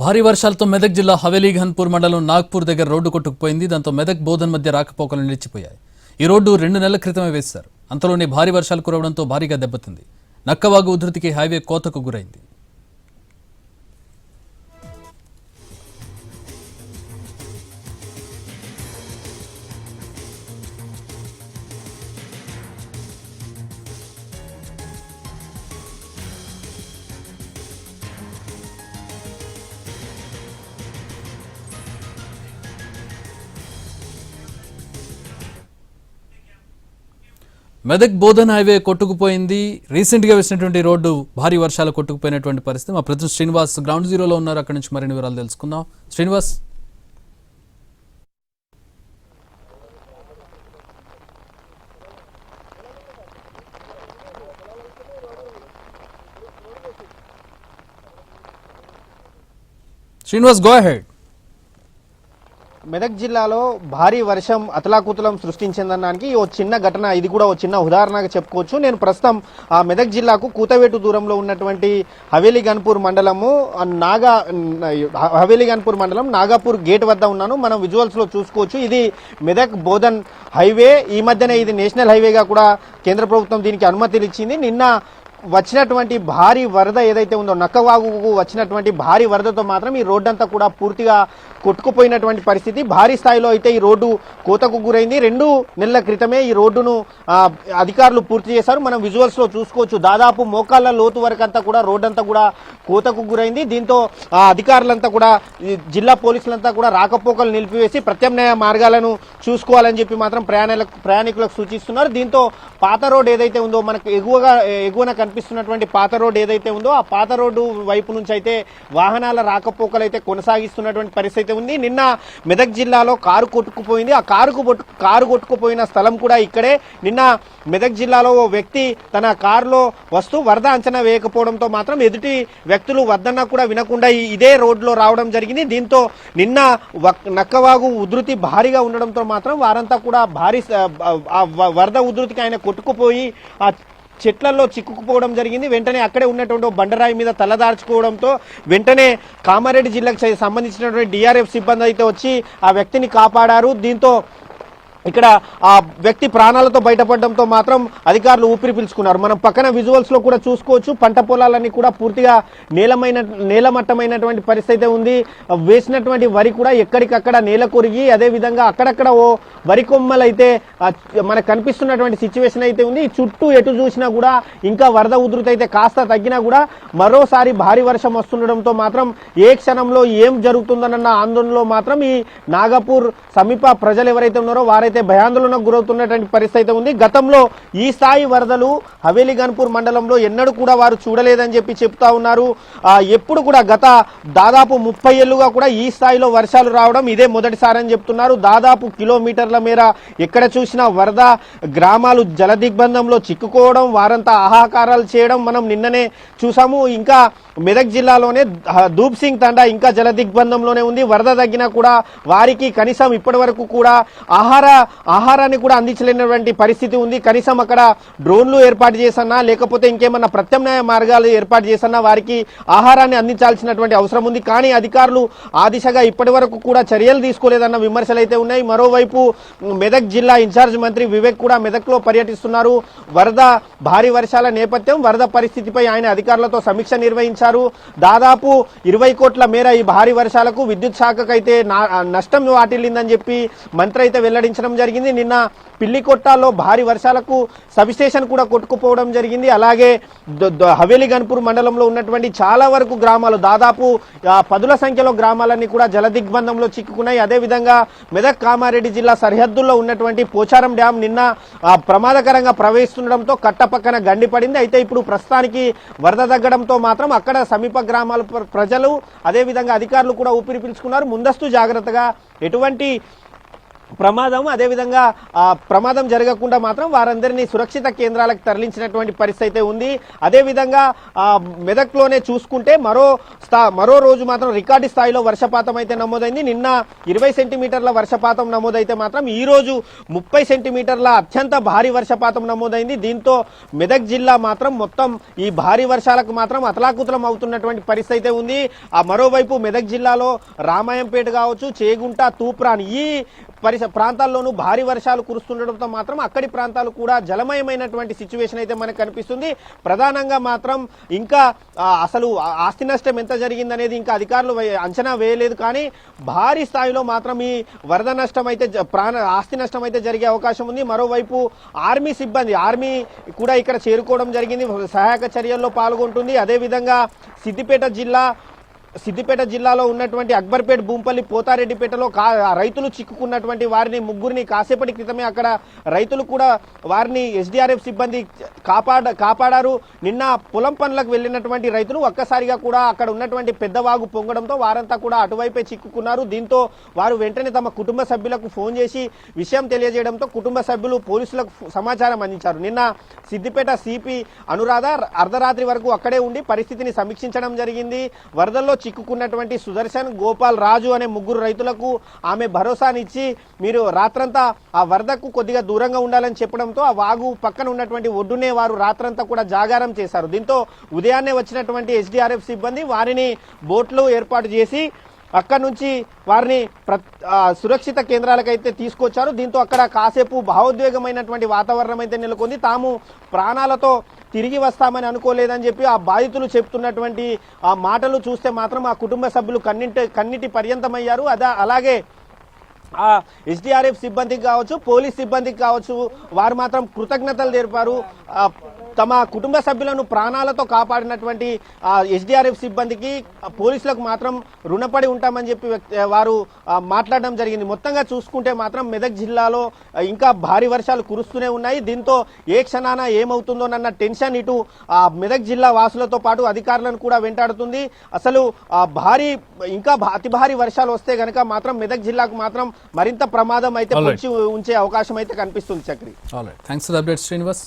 భారీ వర్షాలతో మెదక్ జిల్లా హవేలీ ఘన్పూర్ మండలం నాగ్పూర్ దగ్గర రోడ్డు కొట్టుకుపోయింది. దాంతో మెదక్ బోధన్ మధ్య రాకపోకలు నిలిచిపోయాయి. ఈ రోడ్డు 2 నెలల క్రితమే వేశారు. అంతలోనే భారీ వర్షాలు కురవడంతో భారీగా దెబ్బతింది. నక్కవాగు ఉధృతికి హైవే కోతకు గురైంది. మెదక్ బోధన్ హైవే కొట్టుకుపోయింది. రీసెంట్గా వేసినటువంటి రోడ్డు భారీ వర్షాలు కొట్టుకుపోయినటువంటి పరిస్థితి. మా ప్రతినిధి శ్రీనివాస్ గ్రౌండ్ జీరోలో ఉన్నారు. అక్కడి నుంచి మరిన్ని వివరాలు తెలుసుకుందాం. Srinivas, go ahead. మెదక్ జిల్లాలో భారీ వర్షం అతలాకుతలం సృష్టించిందనడానికి ఓ చిన్న ఘటన, ఇది కూడా ఓ చిన్న ఉదాహరణగా చెప్పుకోవచ్చు. నేను ప్రస్తుతం మెదక్ జిల్లాకు కూతవేటు దూరంలో ఉన్నటువంటి హవేలీ ఘన్పూర్ మండలం నాగాపూర్ గేట్ వద్ద ఉన్నాను. మనం విజువల్స్ లో చూసుకోవచ్చు. ఇది మెదక్ బోధన్ హైవే. ఈ మధ్యనే ఇది నేషనల్ హైవేగా కూడా కేంద్ర ప్రభుత్వం దీనికి అనుమతులు ఇచ్చింది. నిన్న వచ్చినటువంటి భారీ వరద ఏదైతే ఉందో, నక్కవాగుకు వచ్చినటువంటి భారీ వరదతో మాత్రం ఈ రోడ్డు అంతా కూడా పూర్తిగా కొట్టుకుపోయినటువంటి పరిస్థితి. భారీ స్థాయిలో అయితే ఈ రోడ్డు కోతకు గురైంది. 2 నెలల క్రితమే ఈ రోడ్డును అధికారులు పూర్తి చేశారు. మనం విజువల్స్ లో చూసుకోవచ్చు. దాదాపు మోకాళ్ళ లోతు వరకు అంతా కూడా రోడ్డు అంతా కూడా కోతకు గురైంది. దీంతో అధికారులంతా కూడా, జిల్లా పోలీసులంతా కూడా రాకపోకలు నిలిపివేసి ప్రత్యామ్నాయ మార్గాలను చూసుకోవాలని చెప్పి మాత్రం ప్రయాణికులకు సూచిస్తున్నారు. దీంతో పాత రోడ్ ఏదైతే ఉందో, మనకు ఎగువన కనిపిస్తున్నటువంటి పాత రోడ్ ఏదైతే ఉందో, ఆ పాత రోడ్డు వైపు నుంచి అయితే వాహనాల రాకపోకలు అయితే కొనసాగిస్తున్నటువంటి పరిస్థితి ఉంది. నిన్న మెదక్ జిల్లాలో కారు కొట్టుకుపోయింది. ఆ కారు కొట్టుకుపోయిన స్థలం కూడా ఇక్కడే. నిన్న మెదక్ జిల్లాలో ఓ వ్యక్తి తన కారులో వస్తూ వరద అంచనా వేయకపోవడంతో మాత్రం ఎదుటి వ్యక్తులు వద్దన్నా కూడా వినకుండా ఇదే రోడ్లో రావడం జరిగింది. దీంతో నిన్న నక్కవాగు ఉధృతి భారీగా ఉండడంతో మాత్రం వారంతా కూడా భారీ వరద ఉధృతికి ఆయన కొట్టుకుపోయి ఆ చెట్లలో చిక్కుకుపోవడం జరిగింది. వెంటనే అక్కడే ఉన్నటువంటి బండరాయి మీద తలదార్చుకోవడంతో వెంటనే కామారెడ్డి జిల్లాకు సంబంధించినటువంటి డిఆర్ఎఫ్ సిబ్బంది అయితే వచ్చి ఆ వ్యక్తిని కాపాడారు. దీంతో ఇక్కడ ఆ వ్యక్తి ప్రాణాలతో బయటపడడంతో మాత్రం అధికారులు ఊపిరి పీల్చుకున్నారు. మనం పక్కన విజువల్స్ లో కూడా చూసుకోవచ్చు. పంట పొలాలన్నీ కూడా పూర్తిగా నేలమట్టమైనటువంటి పరిస్థితి ఉంది. వేసినటువంటి వరి కూడా ఎక్కడికక్కడ నేల కొరిగి, అదే విధంగా అక్కడక్కడ ఓ వరి కొమ్మలు అయితే మనకు కనిపిస్తున్నటువంటి సిచ్యువేషన్ అయితే ఉంది. చుట్టూ ఎటు చూసినా కూడా ఇంకా వరద ఉధృతి అయితే కాస్త తగ్గినా కూడా మరోసారి భారీ వర్షం వస్తుండడంతో మాత్రం ఏ క్షణంలో ఏం జరుగుతుందన్న ఆందోళనలో మాత్రం ఈ నాగపూర్ సమీప ప్రజలు ఎవరైతే ఉన్నారో వారైతే భయాందోళనకు గురవుతున్నటువంటి పరిస్థితి ఉంది. గతంలో ఈ స్థాయి వరదలు హవేలీ ఘన్పూర్ మండలంలో ఎన్నడూ కూడా వారు చూడలేదని చెప్పి చెప్తా ఉన్నారు. ఎప్పుడు కూడా గత దాదాపు 30 ఏళ్లుగా కూడా ఈ స్థాయిలో వర్షాలు రావడం ఇదే మొదటిసారి అని చెప్తున్నారు. దాదాపు కిలోమీటర్ల మేర ఎక్కడ చూసినా వరద, గ్రామాలు జలదిగ్బంధంలో చిక్కుకోవడం, వారంతా ఆహాకారాలు చేయడం మనం నిన్ననే చూసాము. ఇంకా మెదక్ జిల్లాలోనే ధూప్ సింగ్ తండా ఇంకా జలదిగ్బంధంలోనే ఉంది. వరద తగ్గినా కూడా వారికి కనీసం ఇప్పటి వరకు కూడా ఆహారాన్ని కూడా అందించలేనటువంటి పరిస్థితి ఉంది. కనీసం అక్కడ డ్రోన్లు ఏర్పాటు చేసన్నా, లేకపోతే ఇంకేమన్నా ప్రత్యామ్నాయ మార్గాలు ఏర్పాటు చేసన్నా వారికి ఆహారాన్ని అందించాల్సినటువంటి అవసరం ఉంది. కానీ అధికారులు ఆ దిశగా ఇప్పటి వరకు కూడా చర్యలు తీసుకోలేదన్న విమర్శలు అయితే ఉన్నాయి. మరోవైపు మెదక్ జిల్లా ఇన్ఛార్జ్ మంత్రి వివేక్ కూడా మెదక్ లో పర్యటిస్తున్నారు. భారీ వర్షాల నేపథ్యం, వరద పరిస్థితిపై ఆయన అధికారులతో సమీక్ష నిర్వహించారు. దాదాపు 20 కోట్ల మేర ఈ భారీ వర్షాలకు విద్యుత్ శాఖకైతే నష్టం వాటిల్లిందని చెప్పి మంత్రి అయితే వెల్లడించడం జరిగింది. నిన్న పిల్లికొట్టాల్లో భారీ వర్షాలకు సబ్స్టేషన్ కూడా కొట్టుకుపోవడం జరిగింది. అలాగే హవేలీ ఘన్పూర్ మండలంలో ఉన్నటువంటి చాలా వరకు గ్రామాలు, దాదాపు 10ల సంఖ్యలో గ్రామాలన్నీ కూడా జలదిగ్బంధంలో చిక్కుకున్నాయి. అదేవిధంగా మెదక్ కామారెడ్డి జిల్లా సరిహద్దుల్లో ఉన్నటువంటి పోచారం డ్యాం నిన్న ప్రమాదకరంగా ప్రవహిస్తుండడంతో కట్ట పక్కన గండిపడింది. అయితే ఇప్పుడు ప్రస్తుతానికి వరద తగ్గడంతో మాత్రం అక్కడ సమీప గ్రామాల ప్రజలు, అదేవిధంగా అధికారులు కూడా ఊపిరి పీల్చుకున్నారు. ముందస్తు జాగ్రత్తగా ఎటువంటి ప్రమాదం, అదేవిధంగా ప్రమాదం జరగకుండా మాత్రం వారందరినీ సురక్షిత కేంద్రాలకు తరలించినటువంటి పరిస్థితి అయితే ఉంది. అదేవిధంగా మెదక్లోనే చూసుకుంటే మరో రోజు మాత్రం రికార్డు స్థాయిలో వర్షపాతం అయితే నమోదైంది. నిన్న 20 సెంటీమీటర్ల వర్షపాతం నమోదైతే మాత్రం ఈ రోజు 30 సెంటీమీటర్ల అత్యంత భారీ వర్షపాతం నమోదైంది. దీంతో మెదక్ జిల్లా మాత్రం మొత్తం ఈ భారీ వర్షాలకు మాత్రం అతలాకుతలం అవుతున్నటువంటి పరిస్థితి అయితే ఉంది. మరోవైపు మెదక్ జిల్లాలో రామాయంపేట కావచ్చు, చేగుంట, తూప్రాన్ ఈ ప్రాంతాల్లోనూ భారీ వర్షాలు కురుస్తుండటంతో మాత్రం అక్కడి ప్రాంతాలు కూడా జలమయమైనటువంటి సిచ్యువేషన్ అయితే మనకు కనిపిస్తుంది. ప్రధానంగా మాత్రం ఇంకా అసలు ఆస్తి నష్టం ఎంత జరిగిందనేది ఇంకా అధికారులు అంచనా వేయలేదు. కానీ భారీ స్థాయిలో మాత్రం ఈ వరద నష్టం అయితే ఆస్తి నష్టం అయితే జరిగే అవకాశం ఉంది. మరోవైపు ఆర్మీ సిబ్బంది కూడా ఇక్కడ చేరుకోవడం జరిగింది, సహాయక చర్యల్లో పాల్గొంటుంది. అదేవిధంగా సిద్దిపేట జిల్లాలో ఉన్నటువంటి అక్బర్పేట్, భూంపల్లి, పోతారెడ్డిపేటలో రైతులు చిక్కుకున్నటువంటి వారిని ముగ్గురిని కాసేపటి క్రితమే అక్కడ రైతులు కూడా వారిని ఎస్డీఆర్ఎఫ్ సిబ్బంది కాపాడారు. నిన్న పొలం పనులకు వెళ్ళినటువంటి రైతులు ఒక్కసారిగా కూడా అక్కడ ఉన్నటువంటి పెద్దవాగు పొంగడంతో వారంతా కూడా అటువైపే చిక్కుకున్నారు. దీంతో వారు వెంటనే తమ కుటుంబ సభ్యులకు ఫోన్ చేసి విషయం తెలియజేయడంతో కుటుంబ సభ్యులు పోలీసులకు సమాచారం అందించారు. నిన్న సిద్దిపేట సిపి అనురాధ అర్ధరాత్రి వరకు అక్కడే ఉండి పరిస్థితిని సమీక్షించడం జరిగింది. వరదల్లో చిక్కుకున్నటువంటి సుదర్శన్, గోపాల్, రాజు అనే ముగ్గురు రైతులకు ఆమె భరోసానిచ్చి మీరు రాత్రంతా ఆ వరదకు కొద్దిగా దూరంగా ఉండాలని చెప్పడంతో ఆ వాగు పక్కన ఉన్నటువంటి ఒడ్డునే వారు రాత్రంతా కూడా జాగారం చేశారు. దీంతో ఉదయాన్నే వచ్చినటువంటి ఎస్డీఆర్ఎఫ్ సిబ్బంది వారిని బోట్లు ఏర్పాటు చేసి అక్కడ నుంచి వారిని సురక్షిత కేంద్రాలకైతే తీసుకొచ్చారు. దీంతో అక్కడ కాసేపు భావోద్వేగమైనటువంటి వాతావరణం అయితే నెలకొంది. తాము ప్రాణాలతో తిరిగి వస్తామని అనుకోలేదని చెప్పి ఆ బాధితులు చెప్తున్నటువంటి ఆ మాటలు చూస్తే మాత్రం ఆ కుటుంబ సభ్యులు కన్నిటి పర్యంతమయ్యారు. అలాగే ఆ ఎస్డీఆర్ఎఫ్ సిబ్బందికి కావచ్చు, పోలీస్ సిబ్బందికి కావచ్చు, వారు మాత్రం కృతజ్ఞతలు తెలిపారు. తమ కుటుంబ సభ్యులను ప్రాణాలతో కాపాడినటువంటి ఎస్డీఆర్ఎఫ్ సిబ్బందికి, పోలీసులకు మాత్రం రుణపడి ఉంటామని చెప్పి వారు మాట్లాడడం జరిగింది. మొత్తంగా చూసుకుంటే మాత్రం మెదక్ జిల్లాలో ఇంకా భారీ వర్షాలు కురుస్తూనే ఉన్నాయి. దీంతో ఏ క్షణాన ఏమవుతుందోనన్న టెన్షన్ ఇటు మెదక్ జిల్లా వాసులతో పాటు అధికారులను కూడా వెంటాడుతుంది. అసలు ఇంకా అతి భారీ వర్షాలు వస్తే గనక మాత్రం మెదక్ జిల్లాకు మాత్రం మరింత ప్రమాదం అయితే పొంచి ఉంచే అవకాశం అయితే కనిపిస్తుంది. Chakri, thanks for the update Srinivas.